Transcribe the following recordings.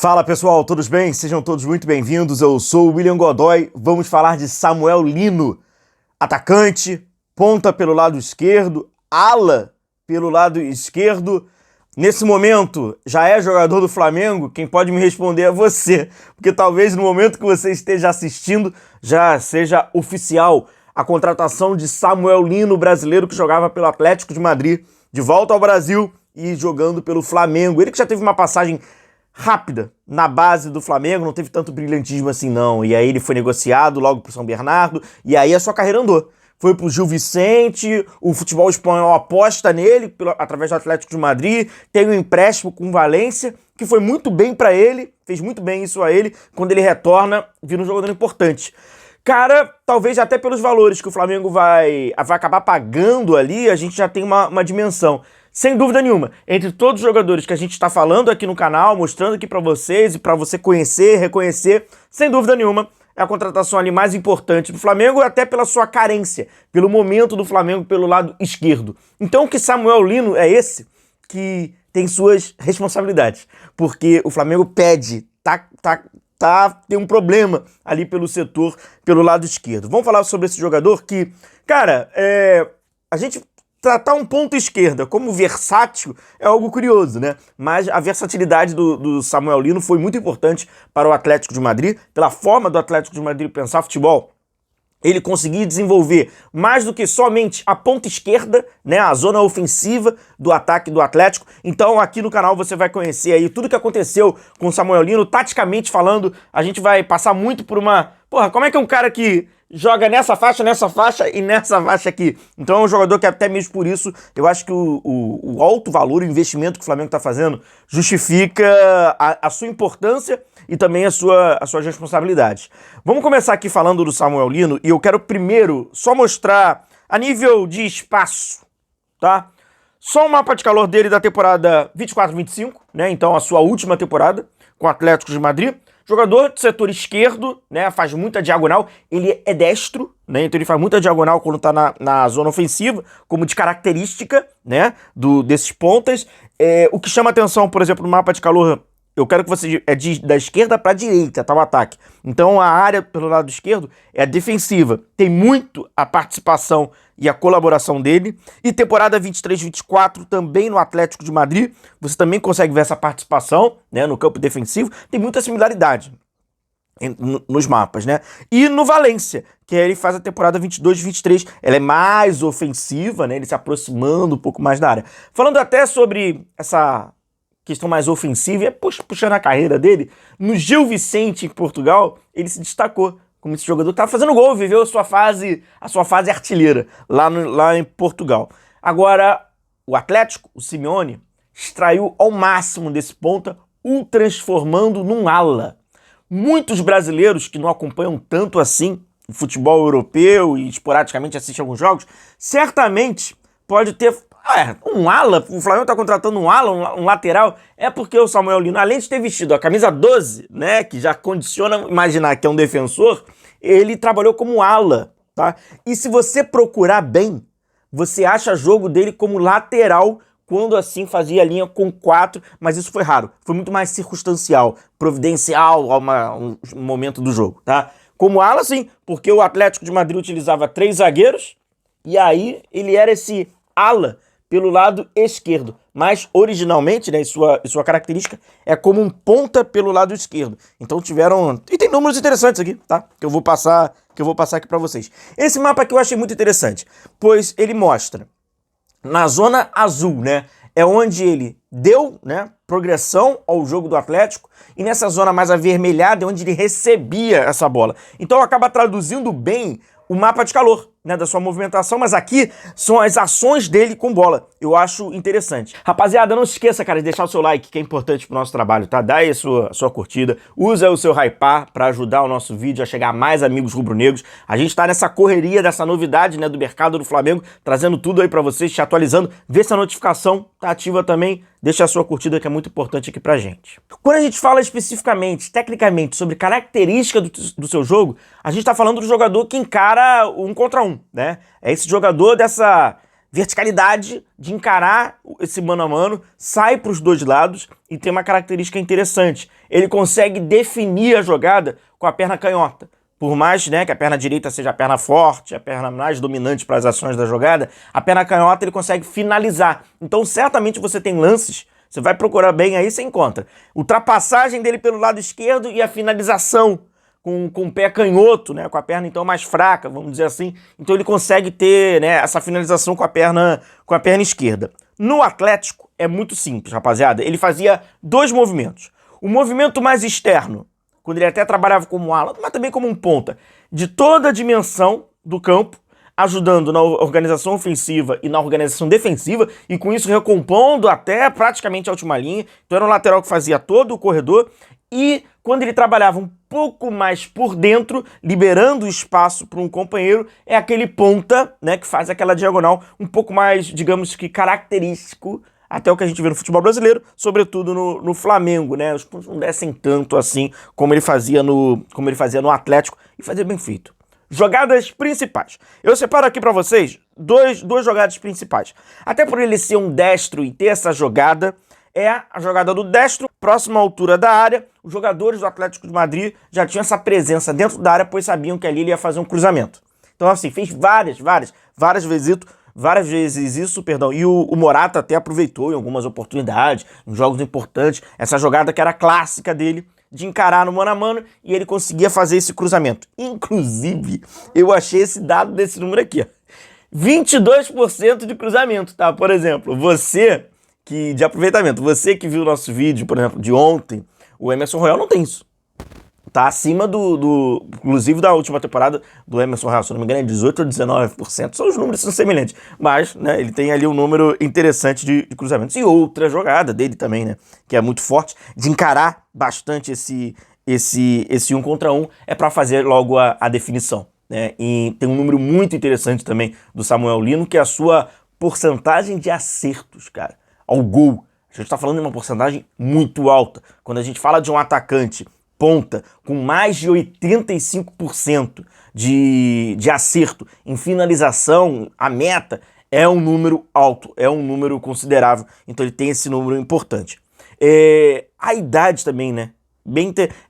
Fala pessoal, todos bem? Sejam todos muito bem-vindos. Eu sou o William Godoy. Vamos falar de Samuel Lino, atacante, ponta pelo lado esquerdo, ala pelo lado esquerdo. Nesse momento, já é jogador do Flamengo? Quem pode me responder é você, porque talvez no momento que você esteja assistindo já seja oficial a contratação de Samuel Lino, brasileiro que jogava pelo Atlético de Madrid, de volta ao Brasil e jogando pelo Flamengo. Ele que já teve uma passagem rápida na base do Flamengo, não teve tanto brilhantismo assim não, e aí ele foi negociado logo pro São Bernardo, e aí a sua carreira andou. Foi pro Gil Vicente, o futebol espanhol aposta nele através do Atlético de Madrid, tem um empréstimo com o Valência, que foi muito bem pra ele, fez muito bem isso a ele, quando ele retorna, vira um jogador importante. Cara, talvez até pelos valores que o Flamengo vai acabar pagando ali, a gente já tem uma dimensão. Sem dúvida nenhuma, entre todos os jogadores que a gente está falando aqui no canal, mostrando aqui para vocês e para você conhecer, reconhecer, sem dúvida nenhuma, é a contratação ali mais importante do Flamengo, até pela sua carência, pelo momento do Flamengo pelo lado esquerdo. Então que Samuel Lino é esse que tem suas responsabilidades, porque o Flamengo pede, tem um problema ali pelo setor, pelo lado esquerdo. Vamos falar sobre esse jogador que, cara, a gente tratar um ponto esquerda como versátil é algo curioso, né? Mas a versatilidade do Samuel Lino foi muito importante para o Atlético de Madrid, pela forma do Atlético de Madrid pensar futebol. Ele conseguia desenvolver mais do que somente a ponta esquerda, né, a zona ofensiva do ataque do Atlético. Então aqui no canal você vai conhecer aí tudo que aconteceu com o Samuel Lino, taticamente falando, a gente vai passar muito por uma... Porra, como é que é um cara que joga nessa faixa e nessa faixa aqui? Então é um jogador que até mesmo por isso, eu acho que o alto valor, o investimento que o Flamengo está fazendo, justifica a sua importância e também as suas responsabilidades. Vamos começar aqui falando do Samuel Lino, e eu quero primeiro só mostrar a nível de espaço, tá? Só um mapa de calor dele da temporada 24-25, né? Então a sua última temporada com o Atlético de Madrid. Jogador de setor esquerdo, né, faz muita diagonal, ele é destro, né, então ele faz muita diagonal quando tá na zona ofensiva, como de característica, né, desses pontas. O que chama atenção, por exemplo, no mapa de calor, eu quero que você da esquerda para a direita, tá, o ataque. Então a área pelo lado esquerdo é defensiva, tem muito a participação e a colaboração dele. E temporada 23-24 também no Atlético de Madrid, você também consegue ver essa participação, né, no campo defensivo, tem muita similaridade nos mapas, né? E no Valência, que ele faz a temporada 22-23, ela é mais ofensiva, né, ele se aproximando um pouco mais da área. Falando até sobre essa questão mais ofensiva, e puxando a carreira dele, no Gil Vicente, em Portugal, ele se destacou como esse jogador que estava fazendo gol, viveu a sua fase artilheira lá em Portugal. Agora, o Atlético, o Simeone, extraiu ao máximo desse ponta, o transformando num ala. Muitos brasileiros que não acompanham tanto assim o futebol europeu e esporadicamente assistem alguns jogos, certamente pode ter... um ala, o Flamengo tá contratando um ala, um lateral, é porque o Samuel Lino, além de ter vestido a camisa 12, né, que já condiciona imaginar que é um defensor, ele trabalhou como ala, tá? E se você procurar bem, você acha jogo dele como lateral, quando assim fazia a linha com 4, mas isso foi raro, foi muito mais circunstancial, providencial a um momento do jogo, tá? Como ala, sim, porque o Atlético de Madrid utilizava 3 zagueiros, e aí ele era esse ala pelo lado esquerdo, mas originalmente, né, sua característica é como um ponta pelo lado esquerdo. Então tiveram... E tem números interessantes aqui, tá? Que eu vou passar aqui para vocês. Esse mapa aqui eu achei muito interessante, pois ele mostra na zona azul, né, é onde ele deu, né, progressão ao jogo do Atlético, e nessa zona mais avermelhada é onde ele recebia essa bola. Então acaba traduzindo bem o mapa de calor, né, da sua movimentação, mas aqui são as ações dele com bola. Eu acho interessante. Rapaziada, não se esqueça, cara, de deixar o seu like, que é importante pro nosso trabalho, tá? Dá aí a sua curtida, usa o seu hypar para ajudar o nosso vídeo a chegar a mais amigos rubro-negros. A gente tá nessa correria dessa novidade, né, do mercado do Flamengo, trazendo tudo aí para vocês, te atualizando. Vê se a notificação tá ativa também, deixa a sua curtida que é muito importante aqui pra gente. Quando a gente fala especificamente, tecnicamente, sobre característica do seu jogo, a gente tá falando do jogador que encara 1 contra 1, né? É esse jogador verticalidade de encarar esse mano a mano, sai para os dois lados e tem uma característica interessante. Ele consegue definir a jogada com a perna canhota. Por mais, né, que a perna direita seja a perna forte, a perna mais dominante para as ações da jogada, a perna canhota ele consegue finalizar. Então certamente você tem lances, você vai procurar bem aí, você encontra ultrapassagem dele pelo lado esquerdo e a finalização com o pé canhoto, né, com a perna então mais fraca, vamos dizer assim. Então ele consegue ter, né, essa finalização com a perna esquerda. No Atlético é muito simples, rapaziada. Ele fazia dois movimentos. O movimento mais externo, quando ele até trabalhava como ala, mas também como um ponta, de toda a dimensão do campo, ajudando na organização ofensiva e na organização defensiva, e com isso recompondo até praticamente a última linha. Então era um lateral que fazia todo o corredor, e quando ele trabalhava um pouco mais por dentro, liberando espaço para um companheiro, é aquele ponta, né, que faz aquela diagonal um pouco mais, digamos que característico, até o que a gente vê no futebol brasileiro, sobretudo no Flamengo, né? Os pontos não descem tanto assim como ele fazia no Atlético, e fazia bem feito. Jogadas principais. Eu separo aqui para vocês duas jogadas principais. Até por ele ser um destro e ter essa jogada, é a jogada do destro, próxima altura da área. Os jogadores do Atlético de Madrid já tinham essa presença dentro da área, pois sabiam que ali ele ia fazer um cruzamento. Então assim, fez várias vezes isso, e o Morata até aproveitou em algumas oportunidades, em jogos importantes, essa jogada que era clássica dele, de encarar no mano a mano, e ele conseguia fazer esse cruzamento. Inclusive, eu achei esse dado desse número aqui, ó. 22% de cruzamento, tá? Por exemplo, de aproveitamento, você que viu o nosso vídeo, por exemplo, de ontem, o Emerson Royal não tem isso. Tá acima inclusive da última temporada do Emerson Royal, se não me engano é 18% ou 19%, são os números são semelhantes, mas, né, ele tem ali um número interessante de cruzamentos. E outra jogada dele também, né, que é muito forte, de encarar bastante esse 1 contra 1, é para fazer logo a definição, né. E tem um número muito interessante também do Samuel Lino, que é a sua porcentagem de acertos, cara, ao gol. A gente tá falando de uma porcentagem muito alta. Quando a gente fala de um atacante ponta com mais de 85% de acerto em finalização, a meta é um número alto, é um número considerável. Então ele tem esse número importante. A idade também, né?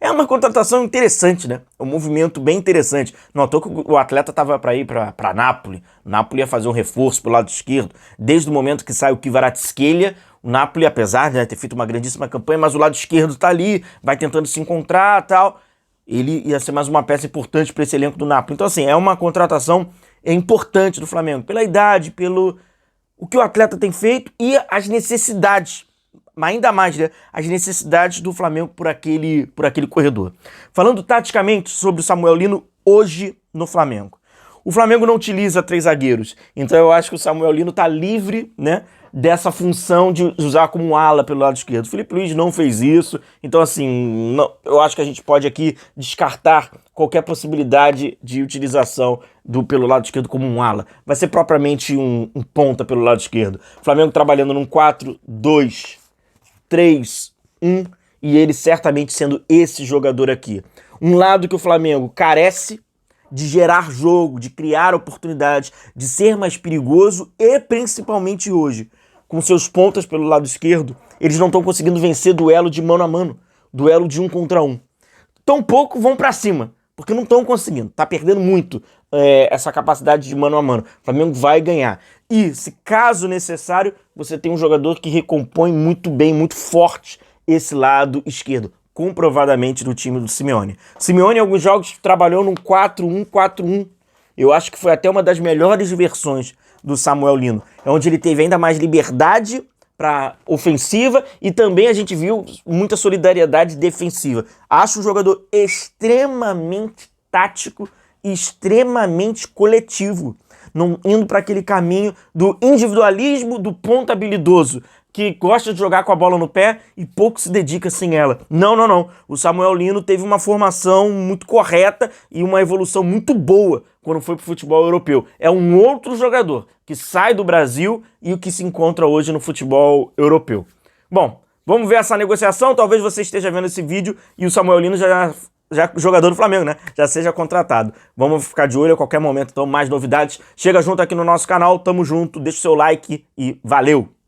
É uma contratação interessante, né? É um movimento bem interessante. Não à toa que o atleta estava para ir para Napoli. O Napoli ia fazer um reforço pelo lado esquerdo. Desde o momento que sai o Kvaratskhelia, o Napoli, apesar de ter feito uma grandíssima campanha, mas o lado esquerdo tá ali, vai tentando se encontrar e tal. Ele ia ser mais uma peça importante para esse elenco do Napoli. Então, assim, é uma contratação importante do Flamengo. Pela idade, pelo o que o atleta tem feito e as necessidades. Mas ainda mais, né? As necessidades do Flamengo por aquele corredor. Falando taticamente sobre o Samuel Lino hoje no Flamengo. O Flamengo não utiliza 3 zagueiros, então eu acho que o Samuel Lino tá livre, né, dessa função de usar como um ala pelo lado esquerdo. O Felipe Luiz não fez isso, então assim, eu acho que a gente pode aqui descartar qualquer possibilidade de utilização pelo lado esquerdo como um ala. Vai ser propriamente um ponta pelo lado esquerdo. O Flamengo trabalhando num 4-2-3-1 e ele certamente sendo esse jogador aqui. Um lado que o Flamengo carece de gerar jogo, de criar oportunidades, de ser mais perigoso e principalmente hoje, com seus pontas pelo lado esquerdo, eles não estão conseguindo vencer duelo de mano a mano, duelo de 1 contra 1. Tampouco vão para cima, porque não estão conseguindo, tá perdendo muito essa capacidade de mano a mano. O Flamengo vai ganhar. E, se caso necessário, você tem um jogador que recompõe muito bem, muito forte esse lado esquerdo, comprovadamente do time do Simeone. Simeone, em alguns jogos, trabalhou num 4-1-4-1. Eu acho que foi até uma das melhores versões do Samuel Lino. É onde ele teve ainda mais liberdade para ofensiva e também a gente viu muita solidariedade defensiva. Acho um jogador extremamente tático e extremamente coletivo, não indo para aquele caminho do individualismo do ponta habilidoso, que gosta de jogar com a bola no pé e pouco se dedica sem ela. Não. O Samuel Lino teve uma formação muito correta e uma evolução muito boa quando foi pro futebol europeu. É um outro jogador que sai do Brasil e o que se encontra hoje no futebol europeu. Bom, vamos ver essa negociação. Talvez você esteja vendo esse vídeo e o Samuel Lino já já jogador do Flamengo, né? Já seja contratado. Vamos ficar de olho a qualquer momento, então mais novidades. Chega junto aqui no nosso canal, tamo junto, deixa o seu like e valeu!